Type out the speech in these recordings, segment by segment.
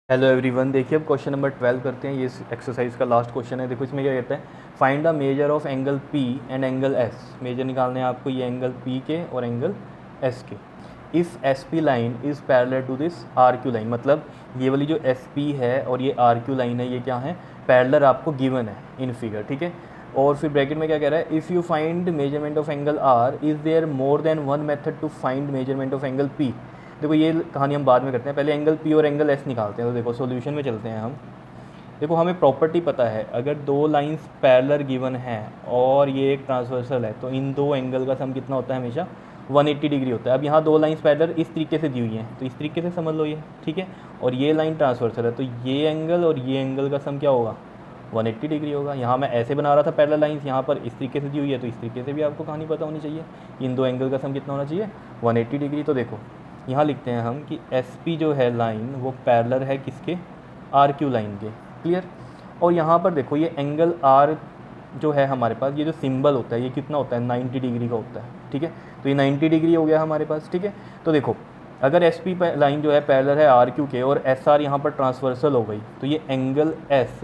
Hello everyone, देखिए अब question number 12 करते हैं। ये इस एक्सरसाइज का लास्ट क्वेश्चन है। देखो इसमें क्या कहता है, find the measure of angle P and angle S. Measure निकालने हैं आपको ये एंगल पी के और एंगल एस के। If S P line is parallel to this R Q line, मतलब ये वाली जो एस पी है और ये आर क्यू लाइन है, ये क्या है, पैरेलल आपको गिवन है इन फिगर, ठीक है। और फिर ब्रैकेट में क्या कह रहा है, if you find measurement of angle R is there more than one method to find measurement of angle P. देखो ये कहानी हम बाद में करते हैं, पहले एंगल पी और एंगल एस निकालते हैं। तो देखो सॉल्यूशन में चलते हैं हम। देखो हमें प्रॉपर्टी पता है, अगर दो लाइंस पैरेलल गिवन है और ये एक ट्रांसवर्सल है, तो इन दो एंगल का सम कितना होता है, हमेशा 180 डिग्री होता है। अब यहाँ दो लाइंस पैरेलल इस तरीके से दी हुई हैं, तो इस तरीके से समझ लो ये, ठीक है। और ये लाइन ट्रांसवर्सल है, तो ये एंगल और ये एंगल का सम क्या होगा, 180 डिग्री होगा। यहाँ मैं ऐसे बना रहा था पैरेलल लाइंस, यहाँ पर इस तरीके से दी हुई है, तो इस तरीके से भी आपको कहानी पता होनी चाहिए। इन दो एंगल का सम कितना होना चाहिए, 180 डिग्री। तो देखो यहाँ लिखते हैं हम कि एस पी जो है लाइन वो पैरेलल है किसके, आर क्यू लाइन के, क्लियर। और यहाँ पर देखो ये एंगल आर जो है हमारे पास, ये जो सिंबल होता है ये कितना होता है, 90 डिग्री का होता है, ठीक है। तो ये 90 डिग्री हो गया हमारे पास, ठीक है। तो देखो अगर एस पी लाइन जो है पैरेलल है आर क्यू के और एस आर यहाँ पर ट्रांसवर्सल हो गई, तो ये एंगल एस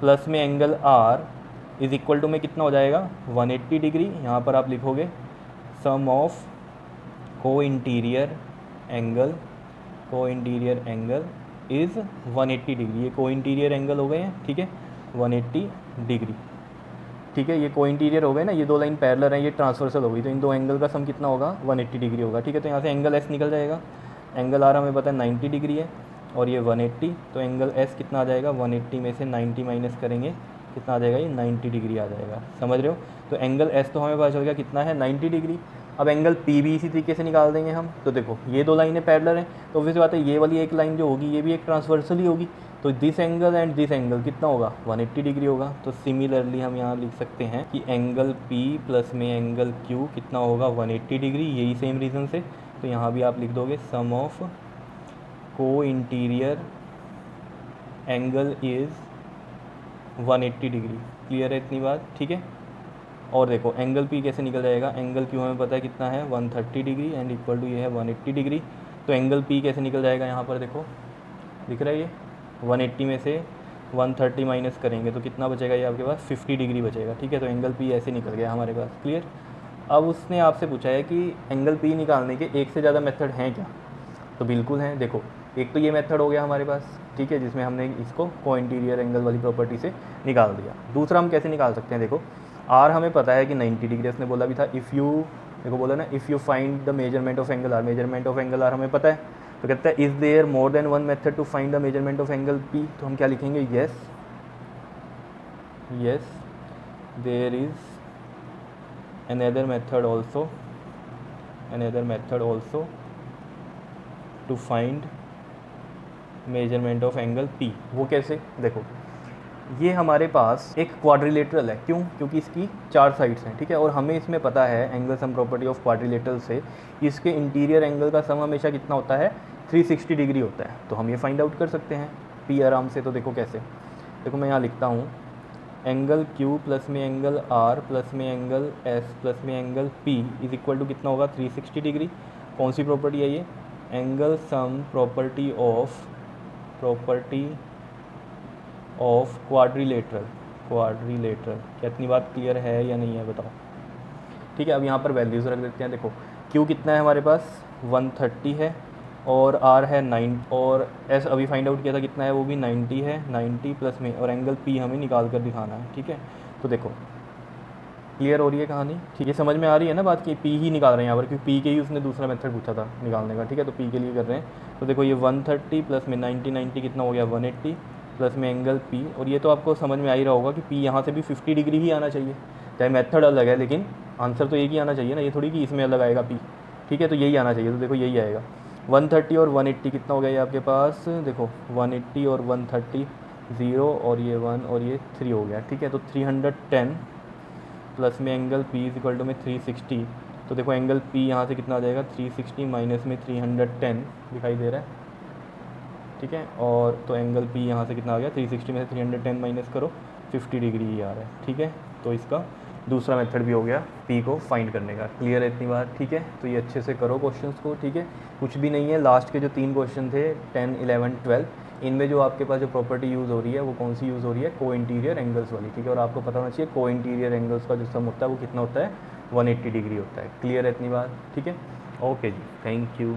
प्लस में angle R is equal to में कितना हो जाएगा, 180 डिग्री। यहाँ पर आप लिखोगे सम ऑफ को इंटीरियर एंगल इज़ 180 डिग्री। ये को इंटीरियर एंगल हो गए हैं, ठीक है, 180 डिग्री, ठीक है। ये को इंटीरियर हो गए ना, ये दो लाइन पैरेलल हैं, ये ट्रांसवर्सल हो गई, तो इन दो एंगल का सम कितना होगा, 180 डिग्री होगा, ठीक है। तो यहाँ से एंगल एस निकल जाएगा, एंगल आर हमें पता है 90 डिग्री है और ये 180, तो एंगल एस कितना आ जाएगा, 180 में से 90 माइनस करेंगे कितना आ जाएगा, ये 90 डिग्री आ जाएगा, समझ रहे हो। तो एंगल एस तो हमें पता चल गया कितना है, 90 डिग्री। अब एंगल पी भी इसी तरीके से निकाल देंगे हम। तो देखो ये दो लाइनें पैरेलल हैं, तो ऑब्वियस बात है ये वाली एक लाइन जो होगी ये भी एक ट्रांसवर्सल ही होगी, तो this angle and this angle कितना होगा, 180 डिग्री होगा। तो सिमिलरली हम यहाँ लिख सकते हैं कि एंगल पी प्लस में एंगल क्यू कितना होगा, 180 डिग्री, यही सेम रीज़न से। तो यहाँ भी आप लिख दोगे सम ऑफ को interior angle is 180 degree. Clear है इतनी बात, ठीक है। और देखो एंगल पी कैसे निकल जाएगा, एंगल क्यू हमें पता है कितना है, 130 डिग्री एंड इक्वल टू ये है 180 डिग्री। तो एंगल पी कैसे निकल जाएगा, यहाँ पर देखो दिख रहा है ये 180 में से 130 माइनस करेंगे तो कितना बचेगा, ये आपके पास 50 डिग्री बचेगा, ठीक है। तो एंगल पी ऐसे निकल गया हमारे पास, क्लियर। अब उसने आपसे पूछा है कि एंगल पी निकालने के एक से ज़्यादा मेथड हैं क्या, तो बिल्कुल हैं। देखो एक तो ये मेथड हो गया हमारे पास, ठीक है, जिसमें हमने इसको को इंटीरियर एंगल वाली प्रॉपर्टी से निकाल दिया। दूसरा हम कैसे निकाल सकते हैं, देखो आर हमें पता है कि 90 डिग्री, उसने बोला भी था इफ़ यू, देखो बोला ना if you find the measurement of angle R, measurement of angle R हमें पता है। तो कहता है is there more than one method to find the measurement of angle P. तो हम क्या लिखेंगे, yes there is another method also to find measurement of angle P. वो कैसे, देखो ये हमारे पास एक क्वाड्रिलेटरल है, क्यों, क्योंकि इसकी 4 साइड्स हैं, ठीक है। और हमें इसमें पता है angle sum property of quadrilateral से इसके इंटीरियर एंगल का सम हमेशा कितना होता है, 360 डिग्री होता है। तो हम ये फाइंड आउट कर सकते हैं पी आराम से। तो देखो कैसे, देखो मैं यहाँ लिखता हूँ एंगल क्यू प्लस में एंगल आर प्लस में एंगल एस प्लस में angle P is equal to कितना होगा, 360 डिग्री। कौन सी प्रॉपर्टी है ये, angle sum property of quadrilateral. क्या इतनी बात क्लियर है या नहीं है, बताओ, ठीक है। अब यहाँ पर वैल्यूज़ रख देते हैं। देखो क्यू कितना है हमारे पास, 130 है, और आर है 9, और एस अभी फाइंड आउट किया था कितना है, वो भी 90 है, 90 प्लस में, और एंगल पी हमें निकाल कर दिखाना है, ठीक है। तो देखो क्लियर हो रही है कहानी, ठीक है, समझ में आ रही है ना बात की, पी ही निकाल रहे हैं यहाँ पर, क्योंकि पी के ही उसने दूसरा मेथड पूछा था निकालने का, ठीक है। तो पी के लिए कर रहे हैं। तो देखो ये 130 प्लस में 90 कितना हो गया, 180 प्लस में एंगल पी, और ये तो आपको समझ में आ ही रहा होगा कि पी यहाँ से भी 50 डिग्री ही आना चाहिए, चाहे मेथड अलग है लेकिन आंसर तो एक ही आना चाहिए ना, ये थोड़ी कि इसमें अलग आएगा पी, ठीक है। तो यही आना चाहिए, तो देखो यही आएगा 130 और 180 कितना हो गया ये आपके पास, देखो 180 और 130 0 और ये 1 और ये 3 हो गया, ठीक है। तो 310 प्लस में angle P is equal to में 360। तो देखो एंगल पी यहाँ से कितना आ जाएगा, 360 माइनस में 310 दिखाई दे रहा है, ठीक है। और तो एंगल पी यहाँ से कितना आ गया, 360 में से 310 माइनस करो, 50 डिग्री ही आ रहा है, ठीक है। तो इसका दूसरा मेथड भी हो गया पी को फाइंड करने का। क्लियर है इतनी बात, ठीक है। तो ये अच्छे से करो क्वेश्चंस को, ठीक है, कुछ भी नहीं है। लास्ट के जो 3 क्वेश्चन थे 10, 11, 12 इनमें जो आपके पास जो प्रॉपर्टी यूज़ हो रही है वो कौन सी यूज़ हो रही है, को इंटीरियर एंगल्स वाली, ठीक है। और आपको पता होना चाहिए को इंटीरियर एंगल्स का जो सम होता है वो कितना होता है, 180 डिग्री होता है। क्लियर है इतनी बात, ठीक है। ओके जी, थैंक यू।